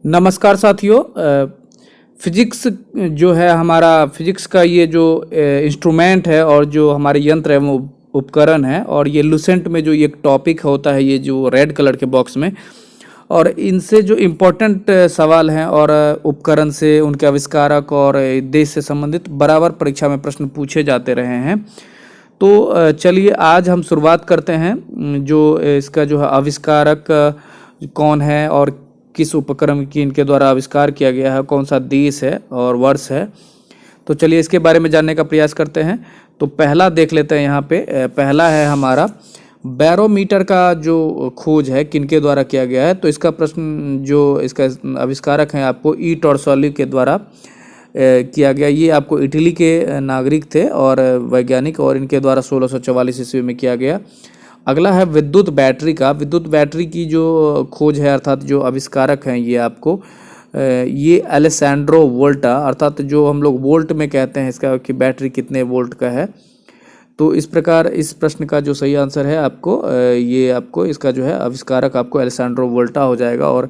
नमस्कार साथियों। फिजिक्स जो है हमारा फिजिक्स का ये जो इंस्ट्रूमेंट है और जो हमारे यंत्र है वो उपकरण है। और ये लुसेंट में जो ये टॉपिक होता है ये जो रेड कलर के बॉक्स में, और इनसे जो इम्पोर्टेंट सवाल हैं और उपकरण से उनके आविष्कारक और देश से संबंधित बराबर परीक्षा में प्रश्न पूछे जाते रहे हैं। तो चलिए आज हम शुरुआत करते हैं। जो इसका जो है आविष्कारक कौन है और किस उपकरण की इनके द्वारा आविष्कार किया गया है, कौन सा देश है और वर्ष है। तो चलिए इसके बारे में जानने का प्रयास करते हैं। तो पहला देख लेते हैं। यहाँ पे पहला है हमारा बैरोमीटर का जो खोज है किनके द्वारा किया गया है। तो इसका प्रश्न जो इसका आविष्कारक हैं आपको ई टॉर्सोली के द्वारा किया गया। ये आपको इटली के नागरिक थे और वैज्ञानिक, और इनके द्वारा 1644 ईस्वी में किया गया। अगला है विद्युत बैटरी का। विद्युत बैटरी की जो खोज है अर्थात जो आविष्कारक हैं ये आपको ये अलेसैंड्रो वोल्टा, अर्थात जो हम लोग वोल्ट में कहते हैं इसका कि बैटरी कितने वोल्ट का है। तो इस प्रकार इस प्रश्न का जो सही आंसर है आपको ये आपको इसका जो है आविष्कारक आपको अलेसैंड्रो वोल्टा हो जाएगा। और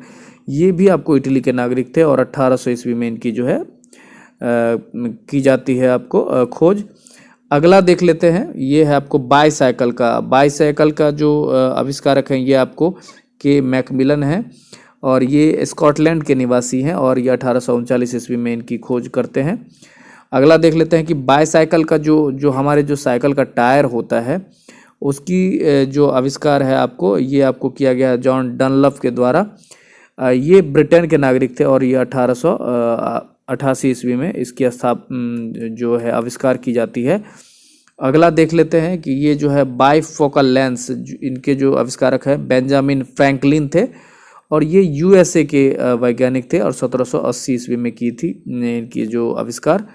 ये भी आपको इटली के नागरिक थे और 1800 ईस्वी में इनकी जो है की जाती है आपको खोज। अगला देख लेते हैं। ये है आपको बाईसाइकिल का। बाईसाइकिल का जो आविष्कारक हैं ये आपको के मैकमिलन है और ये स्कॉटलैंड के निवासी हैं और ये 1839 ईस्वी में इनकी खोज करते हैं। अगला देख लेते हैं कि बाईसाइकिल का जो हमारे जो साइकिल का टायर होता है उसकी जो आविष्कार है आपको ये आपको किया गया है जॉन डनलप के द्वारा। ये ब्रिटेन के नागरिक थे और ये 1888 ईस्वी में इसकी जो है आविष्कार की जाती है। अगला देख लेते हैं कि ये जो है बाईफोकल लेंस, इनके जो आविष्कारक है बेंजामिन फ्रैंकलिन थे और ये यूएसए के वैज्ञानिक थे और 1780 ईस्वी में की थी इनकी जो आविष्कार।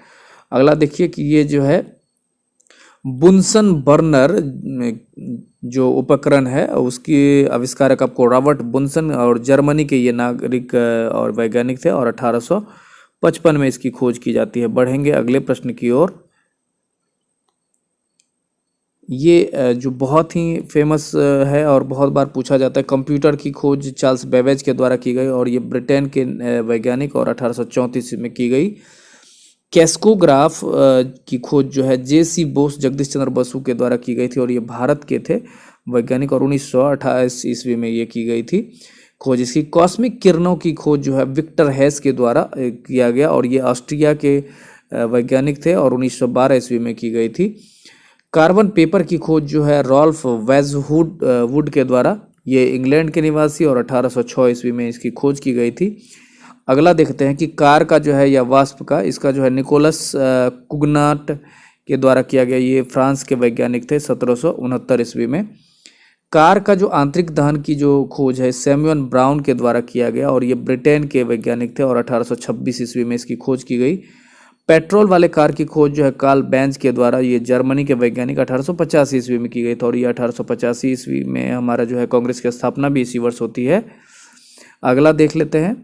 अगला देखिए कि ये जो है बुनसन बर्नर जो उपकरण है उसकी आविष्कारक आपको रॉबर्ट बुनसन और जर्मनी के ये नागरिक और वैज्ञानिक थे और 1855 में इसकी खोज की जाती है। बढ़ेंगे अगले प्रश्न की ओर। ये जो बहुत ही फेमस है और बहुत बार पूछा जाता है, कंप्यूटर की खोज चार्ल्स बेबेज के द्वारा की गई और ये ब्रिटेन के वैज्ञानिक और 1834 में की गई। कैस्कोग्राफ की खोज जो है जेसी बोस जगदीश चंद्र बसु के द्वारा की गई थी और ये भारत के थे वैज्ञानिक और 1928 ईस्वी में ये की गई थी खोज इसकी। कॉस्मिक किरणों की खोज जो है विक्टर हेस के द्वारा किया गया और ये ऑस्ट्रिया के वैज्ञानिक थे और 1912 ईस्वी में की गई थी। कार्बन पेपर की खोज जो है रॉल्फ वेजवुड के द्वारा, ये इंग्लैंड के निवासी और 1806 ईस्वी में इसकी खोज की गई थी। अगला देखते हैं कि कार का जो है या वाष्प का, इसका जो है निकोलस कुगनाट के द्वारा किया गया। ये फ्रांस के वैज्ञानिक थे 1769 ईस्वी में। कार का जो आंतरिक दहन की जो खोज है सैमुअल ब्राउन के द्वारा किया गया और ये ब्रिटेन के वैज्ञानिक थे और 1826 ईस्वी में इसकी खोज की गई। पेट्रोल वाले कार की खोज जो है कार्ल बेंज के द्वारा, ये जर्मनी के वैज्ञानिक 1885 ईस्वी में की गई थी और ये 1885 ईस्वी में हमारा जो है कांग्रेस की स्थापना भी इसी वर्ष होती है। अगला देख लेते हैं।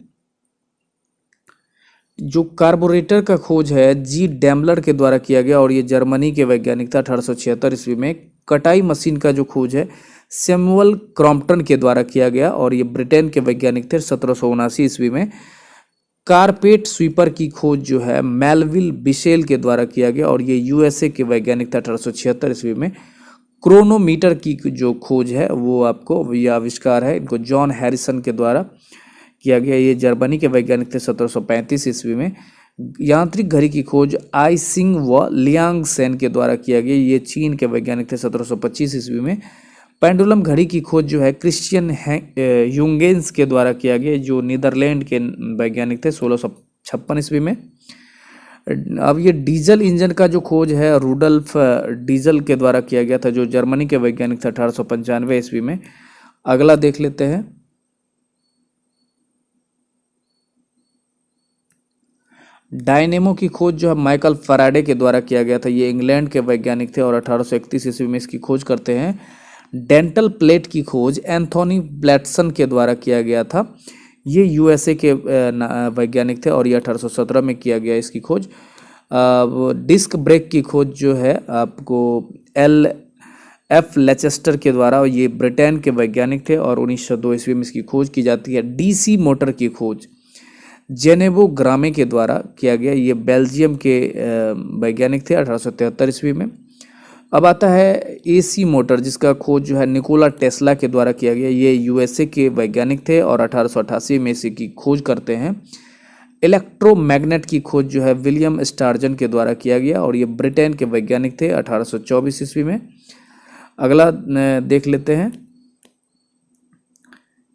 जो कार्बोरेटर का खोज है जी डैमलर के द्वारा किया गया और ये जर्मनी के वैज्ञानिक था 1876 ईस्वी में। कटाई मशीन का जो खोज है सैमुअल क्रॉम्पटन के द्वारा किया गया और ये ब्रिटेन के वैज्ञानिक थे 1779 ईस्वी में। कारपेट स्वीपर की खोज जो है मेलविल बिशेल के द्वारा किया गया और ये यूएसए के वैज्ञानिक थे 1876 ईस्वी में। क्रोनोमीटर की जो खोज है वो आपको ये आविष्कार है इनको जॉन हैरिसन के द्वारा किया गया, ये जर्मनी के वैज्ञानिक थे 1735 ईस्वी में। यांत्रिक घड़ी की खोज आई सिंग व लियांग सेन के द्वारा किया गया, ये चीन के वैज्ञानिक थे 1725 ईस्वी में। पेंडुलम घड़ी की खोज जो है क्रिश्चियन ह्यूंगेंस के द्वारा किया गया, जो नीदरलैंड के वैज्ञानिक थे 1656 ईस्वी में। अब ये डीजल इंजन का जो खोज है रूडल्फ डीजल के द्वारा किया गया था, जो जर्मनी के वैज्ञानिक थे 1895 ईस्वी में। अगला देख लेते हैं। डायनेमो की खोज जो है माइकल फैराडे के द्वारा किया गया था, ये इंग्लैंड के वैज्ञानिक थे और 1831 ईस्वी में इसकी खोज करते हैं। डेंटल प्लेट की खोज एंथोनी ब्लैटसन के द्वारा किया गया था, ये यूएसए के वैज्ञानिक थे और ये 1817 में किया गया इसकी खोज। डिस्क ब्रेक की खोज जो है आपको एफ लेचेस्टर के द्वारा, ये ब्रिटेन के वैज्ञानिक थे और 1902 ईस्वी में इसकी खोज की जाती है। डीसी मोटर की खोज जेनेवो ग्रामे के द्वारा किया गया। ये बेल्जियम के वैज्ञानिक थे 1873 ईस्वी में। अब आता है एसी मोटर, जिसका खोज जो है निकोला टेस्ला के द्वारा किया गया। ये यूएसए के वैज्ञानिक थे और 1888 में इसी की खोज करते हैं। इलेक्ट्रोमैग्नेट की खोज जो है विलियम स्टार्जन के द्वारा किया गया और ये ब्रिटेन के वैज्ञानिक थे 1824 ईस्वी में। अगला देख लेते हैं।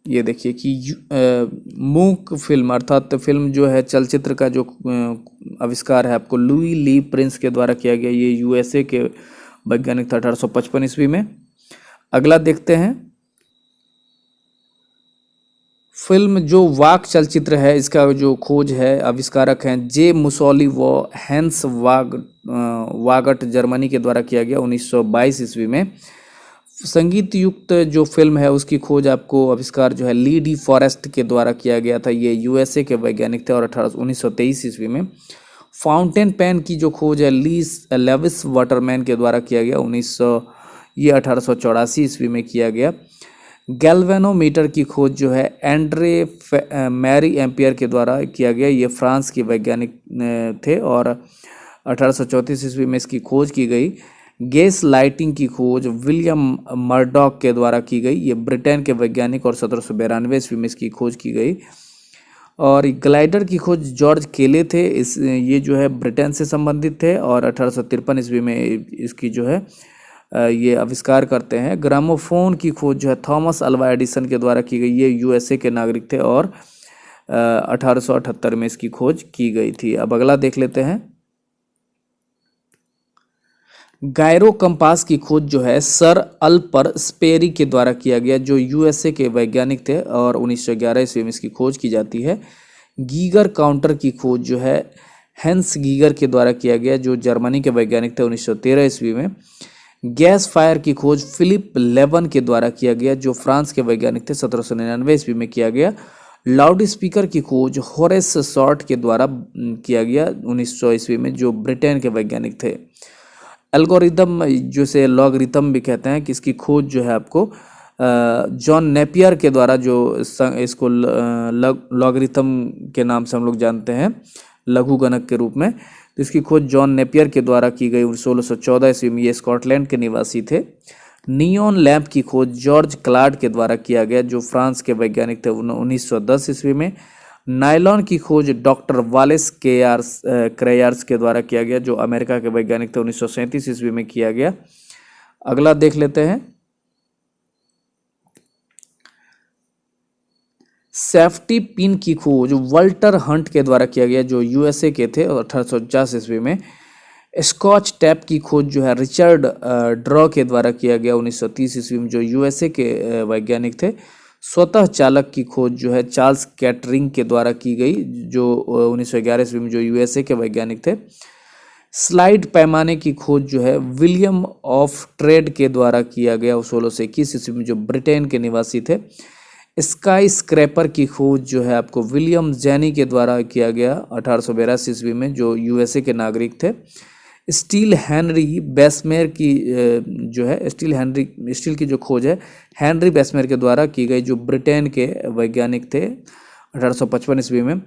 ये देखिए कि मूक फिल्म अर्थात फिल्म जो है चलचित्र का जो आविष्कार है आपको लुई ली प्रिंस के द्वारा किया गया। ये यूएसए के वैज्ञानिक था 1855 ईस्वी में। अगला देखते हैं। फिल्म जो वाक चलचित्र है, इसका जो खोज है आविष्कारक हैं जे मुसोली व हैंस वागट जर्मनी के द्वारा किया गया 1922 ईस्वी में। संगीत युक्त जो फिल्म है उसकी खोज आपको आविष्कार जो है ली डी फॉरेस्ट के द्वारा किया गया था। ये यूएसए के वैज्ञानिक थे और 1923 ईस्वी में। फाउंटेन पेन की जो खोज है लेविस वाटरमैन के द्वारा किया गया 1884 ईस्वी में किया गया। गैल्वेनोमीटर की खोज जो है एंड्रे मैरी एम्पियर के द्वारा किया गया। ये फ्रांस के वैज्ञानिक थे और 1834 ईस्वी में इसकी खोज की गई। गैस लाइटिंग की खोज विलियम मर्डॉक के द्वारा की गई। ये ब्रिटेन के वैज्ञानिक और 1792 ईस्वी में इसकी खोज की गई। और ग्लाइडर की खोज जॉर्ज केले थे, ये जो है ब्रिटेन से संबंधित थे और 1853 ईस्वी में इसकी जो है ये आविष्कार करते हैं। ग्रामोफोन की खोज जो है थॉमस अल्वा एडिसन के द्वारा की गई। ये यूएसए के नागरिक थे और 1878 में इसकी खोज की गई थी। अब अगला देख लेते हैं। गायरो कंपास की खोज जो है सर अल्पर स्पेरी के द्वारा किया गया, जो यूएसए के वैज्ञानिक थे और 1911 ईस्वी में इसकी खोज की जाती है। गीगर काउंटर की खोज जो है हेंस गीगर के द्वारा किया गया, जो जर्मनी के वैज्ञानिक थे 1913 ईस्वी में। गैस फायर की खोज फिलिप लेवन के द्वारा किया गया, जो फ्रांस के वैज्ञानिक थे 1799 ईस्वी में किया गया। लाउड स्पीकर की खोज होरेस शॉर्ट के द्वारा किया गया 1900 ईस्वी में, जो ब्रिटेन के वैज्ञानिक थे। एल्गोरिदम जिसे लॉगरिथम भी कहते हैं, कि इसकी खोज जो है आपको जॉन नेपियर के द्वारा, जो इसको लॉगरिथम के नाम से हम लोग जानते हैं, लघु गणक के रूप में, तो इसकी खोज जॉन नेपियर के द्वारा की गई 1614 ईस्वी में। ये स्कॉटलैंड के निवासी थे। नियॉन लैंप की खोज जॉर्ज क्लाड के द्वारा किया गया, जो फ्रांस के वैज्ञानिक थे 1910 ईस्वी में। नायलॉन की खोज डॉक्टर वालेस क्रेयर्स के द्वारा किया गया, जो अमेरिका के वैज्ञानिक थे 1937 ईस्वी में किया गया। अगला देख लेते हैं। सेफ्टी पिन की खोज वल्टर हंट के द्वारा किया गया, जो यूएसए के थे और 1850 ईस्वी में। स्कॉच टैप की खोज जो है रिचर्ड ड्रॉ के द्वारा किया गया 1930 ईस्वी में, जो यूएसए के वैज्ञानिक थे। स्वतः चालक की खोज जो है चार्ल्स कैटरिंग के द्वारा की गई, जो 1911 ईस्वी में, जो यूएसए के वैज्ञानिक थे। स्लाइड पैमाने की खोज जो है विलियम ऑफ ट्रेड के द्वारा किया गया 1621 ईस्वी में, जो ब्रिटेन के निवासी थे। स्काई स्क्रैपर की खोज जो है आपको विलियम जैनी के द्वारा किया गया 1882 ईस्वी में, जो यूएसए के नागरिक थे। स्टील हेनरी बेसमेर की जो है स्टील की जो खोज है हेनरी बेसमेर के द्वारा की गई, जो ब्रिटेन के वैज्ञानिक थे 1855 ईस्वी में।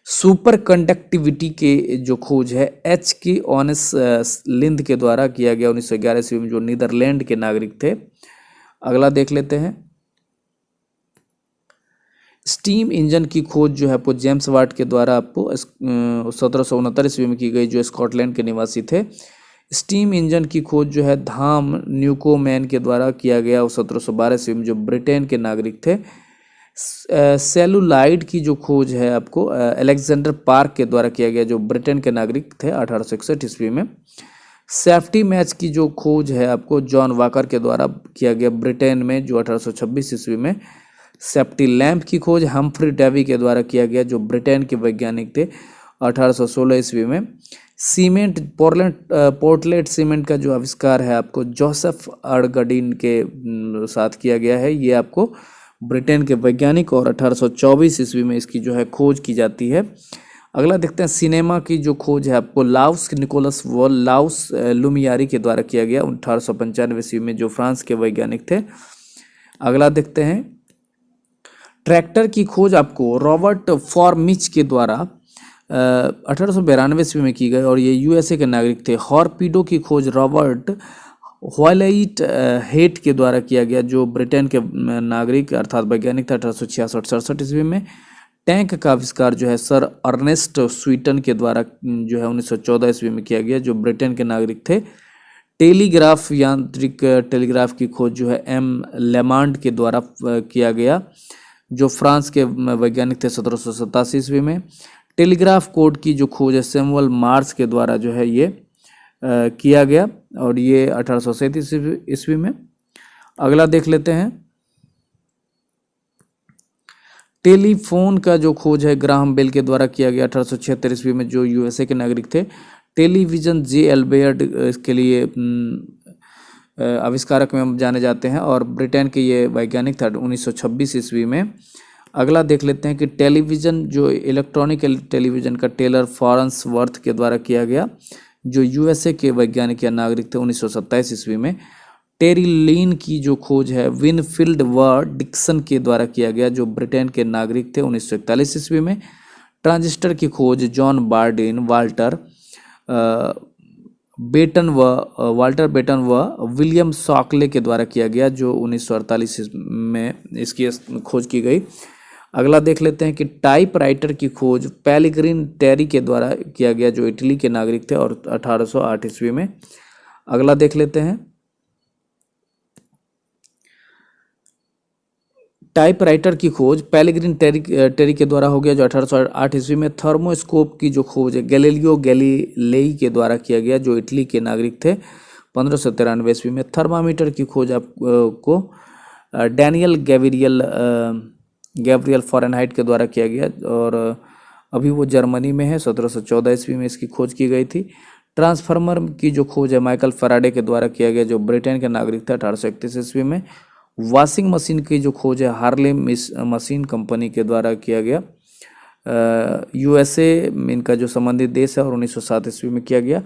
सुपर कंडक्टिविटी के जो खोज है एच की ऑनेस लिंद के द्वारा किया गया 1911 ईस्वी में, जो नीदरलैंड के नागरिक थे। अगला देख लेते हैं। स्टीम इंजन की खोज जो है आपको जेम्स वाट के द्वारा आपको 1769 ईस्वी में की गई, जो स्कॉटलैंड के निवासी थे। स्टीम इंजन की खोज जो है धाम न्यूकोमैन के द्वारा किया गया 1712 ईस्वी में, जो ब्रिटेन के नागरिक थे। सेलुलाइड की जो खोज है आपको अलेक्जेंडर पार्क के द्वारा किया गया, जो ब्रिटेन के नागरिक थे 1861 ईस्वी में। सेफ्टी मैच की जो खोज है आपको जॉन वाकर के द्वारा किया गया ब्रिटेन में, जो 1826 ईस्वी में। सेफ्टी लैंप की खोज हम्फ्री डेवी के द्वारा किया गया, जो ब्रिटेन के वैज्ञानिक थे 1816 ईस्वी में। सीमेंट पोर्टलैंड सीमेंट का जो आविष्कार है आपको जोसेफ अर्गडीन के साथ किया गया है, ये आपको ब्रिटेन के वैज्ञानिक और 1824 ईस्वी में इसकी जो है खोज की जाती है। अगला देखते हैं। सिनेमा की जो खोज है आपको लाउस निकोलस लाउस लुमियारी के द्वारा किया गया 1895 ईस्वी में, जो फ्रांस के वैज्ञानिक थे। अगला देखते हैं। ट्रैक्टर की खोज आपको रॉबर्ट फॉर्मिच के द्वारा 1892 ईस्वी में की गई और ये यूएसए के नागरिक थे। हॉर्पीडो की खोज रॉबर्ट व्हाइट हेट के द्वारा किया गया, जो ब्रिटेन के नागरिक अर्थात वैज्ञानिक था, 1866-67 ईस्वी में। टैंक का आविष्कार जो है सर अर्नेस्ट स्वीटन के द्वारा जो है 1914 ईस्वी में किया गया, जो ब्रिटेन के नागरिक थे। टेलीग्राफ यांत्रिक टेलीग्राफ की खोज जो है एम लेमांड के द्वारा किया गया, जो फ्रांस के वैज्ञानिक थे, 1787 ईस्वी में। टेलीग्राफ कोड की जो खोज है सैमुअल मार्स के द्वारा जो है ये किया गया और ये 1837 ईस्वी में। अगला देख लेते हैं। टेलीफोन का जो खोज है ग्राहम बेल के द्वारा किया गया 1876 ईस्वी में, जो यूएसए के नागरिक थे। टेलीविज़न जे एल्बर्ट इसके लिए आविष्कारक में जाने जाते हैं और ब्रिटेन के ये वैज्ञानिक था 1926 ईस्वी में। अगला देख लेते हैं कि टेलीविज़न जो इलेक्ट्रॉनिक टेलीविज़न का टेलर फॉरेंसवर्थ के द्वारा किया गया, जो यूएसए के वैज्ञानिक या नागरिक थे, 1927 ईस्वी में। टेरिलीन की जो खोज है विनफील्ड व डिक्सन के द्वारा किया गया, जो ब्रिटेन के नागरिक थे, 1941 ईस्वी में। ट्रांजिस्टर की खोज जॉन बार्डिन वाल्टर बेटन व विलियम सॉकले के द्वारा किया गया, जो 1948 में इसकी खोज की गई। अगला देख लेते हैं कि टाइपराइटर की खोज पेलिग्रिन टेरी के द्वारा किया गया, जो इटली के नागरिक थे और 1808 ईस्वी में। अगला देख लेते हैं। टाइपराइटर की खोज पेलिग्रिन टेरी के द्वारा हो गया, जो 1808 ईस्वी में। थर्मोस्कोप की जो खोज है गैलीलियो गैलीलेई के द्वारा किया गया, जो इटली के नागरिक थे, 1593 ईस्वी में। थर्मामीटर की खोज आपको डैनियल गैब्रियल फ़ारेनहाइट के द्वारा किया गया और अभी वो जर्मनी में है, 1714 ईस्वी में इसकी खोज की गई थी। ट्रांसफार्मर की जो खोज है माइकल फैराडे के द्वारा किया गया, जो ब्रिटेन के नागरिक थे, 1831 ईस्वी में। वॉशिंग मशीन की जो खोज है हार्लेम मशीन कंपनी के द्वारा किया गया, यूएसए इनका जो संबंधित देश है, और 1907 ईस्वी में किया गया।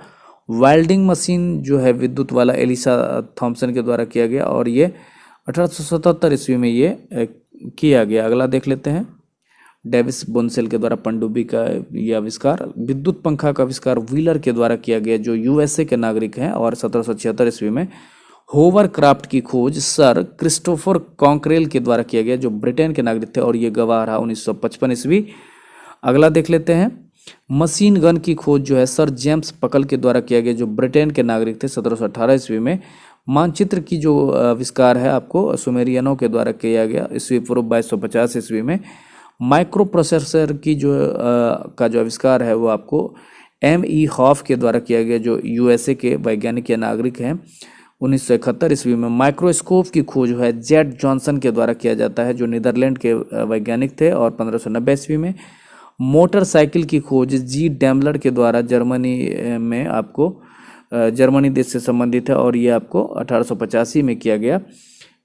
वेल्डिंग मशीन जो है विद्युत वाला एलिसा थॉम्सन के द्वारा किया गया और ये 1877 ईस्वी में ये किया गया। अगला देख लेते हैं। डेविस बोनसेल के द्वारा पनडुब्बी का ये आविष्कार। विद्युत पंखा का आविष्कार व्हीलर के द्वारा किया गया, जो यूएसए के नागरिक हैं, और 1776 ईस्वी में। होवरक्राफ्ट की खोज सर क्रिस्टोफर कॉन्क्रेल के द्वारा किया गया, जो ब्रिटेन के नागरिक थे और ये गवाह रहा 1955 ईस्वी। अगला देख लेते हैं। मशीन गन की खोज जो है सर जेम्स पकल के द्वारा किया गया, जो ब्रिटेन के नागरिक थे, 1718 ईस्वी में। मानचित्र की जो आविष्कार है आपको सुमेरियनों के द्वारा किया गया, ईस्वी पूर्व 2250 ईस्वी में। माइक्रो प्रोसेसर की जो का जो आविष्कार है वो आपको M.E. हॉफ के द्वारा किया गया, जो यूएसए के वैज्ञानिक या नागरिक हैं, 1971 ईस्वी में। माइक्रोस्कोप की खोज है जेड जॉनसन के द्वारा किया जाता है, जो नीदरलैंड के वैज्ञानिक थे, और 1590 ईस्वी में। मोटरसाइकिल की खोज जी डैमलर के द्वारा जर्मनी में आपको जर्मनी देश से संबंधित है और ये आपको 1885 में किया गया।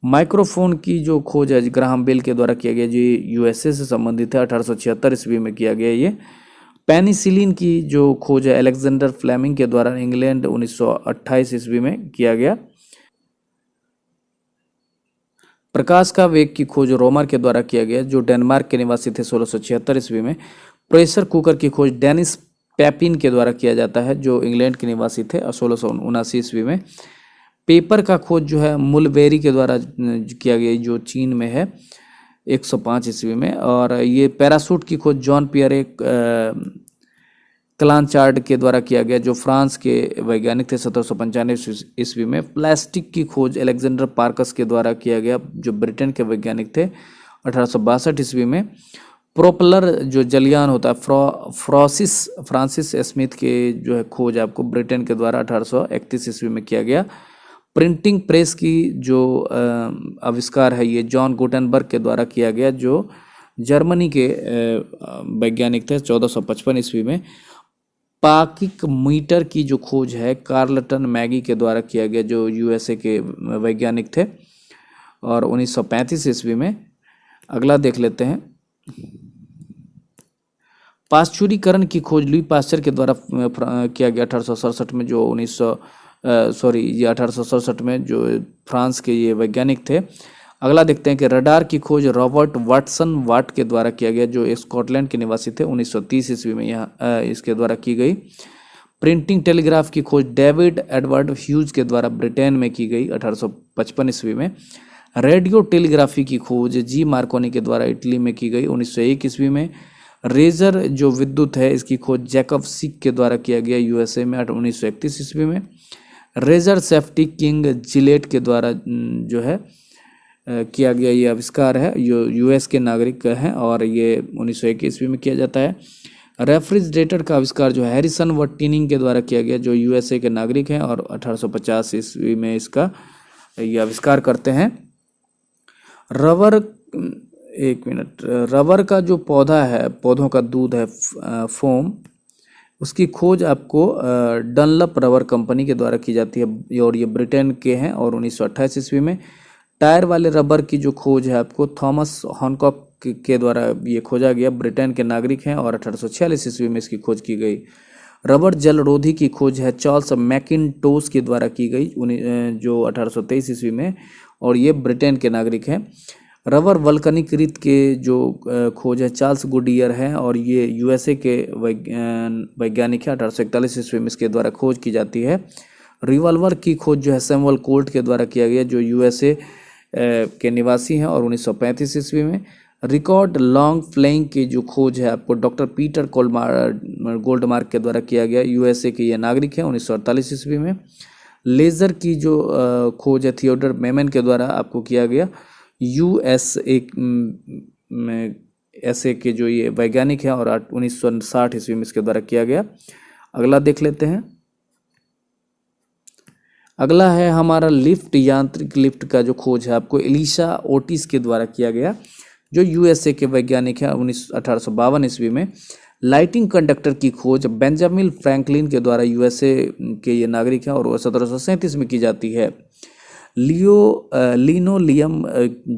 माइक्रोफोन की जो खोज है ग्राहम बेल के द्वारा किया गया, जो यूएसए से संबंधित है, 1876 ईस्वी में किया गया ये। पेनिसिलिन की जो खोज है अलेक्जेंडर फ्लेमिंग के द्वारा इंग्लैंड 1928 ईस्वी में किया गया। प्रकाश का वेग की खोज रोमर के द्वारा किया गया, जो डेनमार्क के निवासी थे, 1676 ईस्वी में। प्रेशर कुकर की खोज डेनिस पैपिन के द्वारा किया जाता है, जो इंग्लैंड के निवासी थे, 1679 ईस्वी में। पेपर का खोज जो है मुलबेरी के द्वारा किया गया, जो चीन में है, 105 ईस्वी में। और ये पैरासूट की खोज जॉन पियरे क्लांचार्ड के द्वारा किया गया, जो फ्रांस के वैज्ञानिक थे, 1795 ईस्वी में। प्लास्टिक की खोज अलेक्जेंडर पार्कस के द्वारा किया गया, जो ब्रिटेन के वैज्ञानिक थे, 1862 ईस्वी में। प्रोपेलर जो जलयान होता है फ्रांसिस स्मिथ के जो है खोज आपको ब्रिटेन के द्वारा 1831 ईस्वी में किया गया। प्रिंटिंग प्रेस की जो आविष्कार है ये जॉन गुटेनबर्ग के द्वारा किया गया, जो जर्मनी के वैज्ञानिक थे, 1455 ईस्वी में। पाकिक मीटर की जो खोज है कार्लटन मैगी के द्वारा किया गया, जो यूएसए के वैज्ञानिक थे, और 1935 ईस्वी में। अगला देख लेते हैं। पाश्चुरीकरण की खोज लुई पाश्चर के द्वारा किया गया 1867 में, जो 1867 में जो फ्रांस के ये वैज्ञानिक थे। अगला देखते हैं कि रडार की खोज रॉबर्ट वाटसन वाट के द्वारा किया गया, जो स्कॉटलैंड के निवासी थे, 1930 ईस्वी में यहाँ इसके द्वारा की गई। प्रिंटिंग टेलीग्राफ की खोज डेविड एडवर्ड ह्यूज के द्वारा ब्रिटेन में की गई 1855 ईस्वी में। रेडियो टेलीग्राफी की खोज जी मार्कोनी के द्वारा इटली में की गई 1901 ईस्वी में। रेजर जो विद्युत है इसकी खोज जैकब सिक के द्वारा किया गया यूएसए में 1931 ईस्वी में। रेजर सेफ्टी किंग जिलेट के द्वारा जो है किया गया ये आविष्कार है, जो यूएस के नागरिक हैं और ये 1901 ईस्वी में किया जाता है। रेफ्रिजरेटर का आविष्कार जो हैरिसन व टिनिंग के द्वारा किया गया, जो यूएसए के नागरिक हैं और 1850 ईस्वी में इसका ये आविष्कार करते हैं। रबर, एक मिनट, रबर का जो पौधा है, पौधों का दूध है फोम, उसकी खोज आपको डनलप रबर कंपनी के द्वारा की जाती है और ये ब्रिटेन के हैं और 1928 ईस्वी में। टायर वाले रबर की जो खोज है आपको थॉमस हॉनकॉक के द्वारा ये खोजा गया, ब्रिटेन के नागरिक हैं और 1846 ईस्वी में इसकी खोज की गई। रबर जलरोधी की खोज है चार्ल्स मैकिन्टोश के द्वारा की गई जो 1823 ईस्वी में, और ये ब्रिटेन के नागरिक हैं। रबर वल्कनीकृत के जो खोज है चार्ल्स गुडियर हैं और ये यूएसए के वैज्ञानिक हैं, 1841 ईस्वी में इसके द्वारा खोज की जाती है। रिवॉल्वर की खोज जो है सैमुअल कोल्ट के द्वारा किया गया, जो यूएसए के निवासी हैं और 1935 ईस्वी में। रिकॉर्ड लॉन्ग फ्लेइंग की जो खोज है आपको डॉक्टर पीटर गोल्डमार्क के द्वारा किया गया, यूएसए के ये नागरिक हैं, 1948 ईस्वी में। लेज़र की जो खोज है थियोडर मेमन के द्वारा आपको किया गया, यूएसए में ऐसे के जो ये वैज्ञानिक हैं और 1960 ईस्वी में इसके द्वारा किया गया। अगला देख लेते हैं। अगला है हमारा लिफ्ट, यांत्रिक लिफ्ट का जो खोज है आपको एलिशा ओटिस के द्वारा किया गया, जो यूएसए के वैज्ञानिक हैं 1852 ईस्वी में। लाइटिंग कंडक्टर की खोज बेंजामिन फ्रैंकलिन के द्वारा यूएसए के ये नागरिक हैं और 1737 में की जाती है। लिनोलियम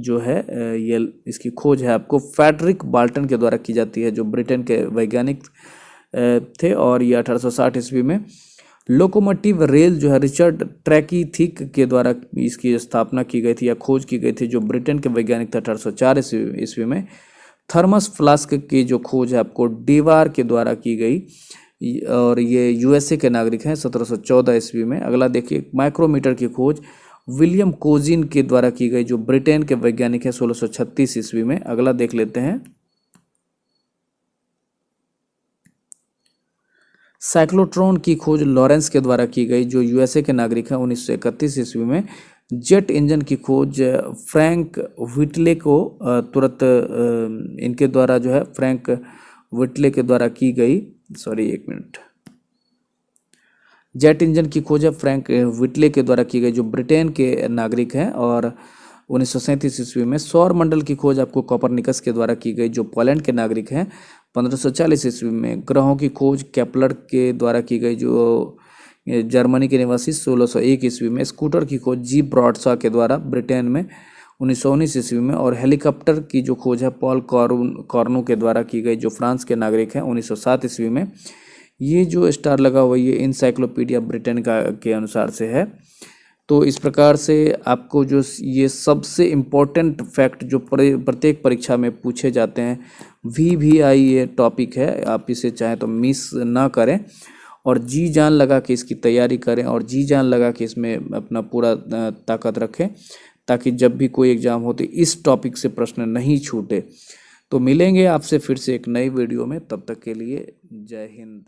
जो है ये इसकी खोज है आपको फ्रेडरिक बाल्टन के द्वारा की जाती है, जो ब्रिटेन के वैज्ञानिक थे और ये 1860 ईस्वी में। लोकोमोटिव रेल जो है रिचर्ड ट्रैकीथिक के द्वारा इसकी स्थापना की गई थी या खोज की गई थी, जो ब्रिटेन के वैज्ञानिक थे 1804 ईस्वी में। थर्मस फ्लास्क की जो खोज है आपको डेवार के द्वारा की गई और ये यूएसए के नागरिक हैं 1714 ईस्वी में। अगला देखिए, माइक्रोमीटर की खोज विलियम कोजिन के द्वारा की गई, जो ब्रिटेन के वैज्ञानिक हैं 1636 ईस्वी में। अगला देख लेते हैं। साइक्लोट्रॉन की खोज लॉरेंस के द्वारा की गई, जो यूएसए के नागरिक हैं 1931 ईस्वी में। जेट इंजन की खोज फ्रैंक व्हिटले को तुरंत इनके द्वारा जो है फ्रैंक व्हिटले के द्वारा की गई, एक मिनट, जेट इंजन की खोज है फ्रैंक व्हिटले के द्वारा की गई, जो ब्रिटेन के नागरिक हैं और 1937 ईस्वी में। सौर मंडल की खोज आपको कोपरनिकस के द्वारा की गई, जो पोलैंड के नागरिक हैं 1540 ईस्वी में। ग्रहों की खोज केपलर के द्वारा की गई, जो जर्मनी के निवासी 1601 ईस्वी में। स्कूटर की खोज जी ब्रॉडशॉ के द्वारा ब्रिटेन में 1919 ईस्वी में। और हेलीकॉप्टर की जो खोज है पॉल कॉर्नू के द्वारा की गई, जो फ्रांस के नागरिक हैं 1907 ईस्वी में। ये जो स्टार लगा हुआ ये इंसाइक्लोपीडिया ब्रिटेन के अनुसार से है। तो इस प्रकार से आपको जो ये सबसे इम्पोर्टेंट फैक्ट जो प्रत्येक परीक्षा में पूछे जाते हैं, VVI ये टॉपिक है, आप इसे चाहें तो मिस ना करें और जी जान लगा के इसकी तैयारी करें और जी जान लगा के इसमें अपना पूरा ताकत रखें, ताकि जब भी कोई एग्ज़ाम हो तो इस टॉपिक से प्रश्न नहीं छूटे। तो मिलेंगे आपसे फिर से एक नई वीडियो में, तब तक के लिए जय हिंद।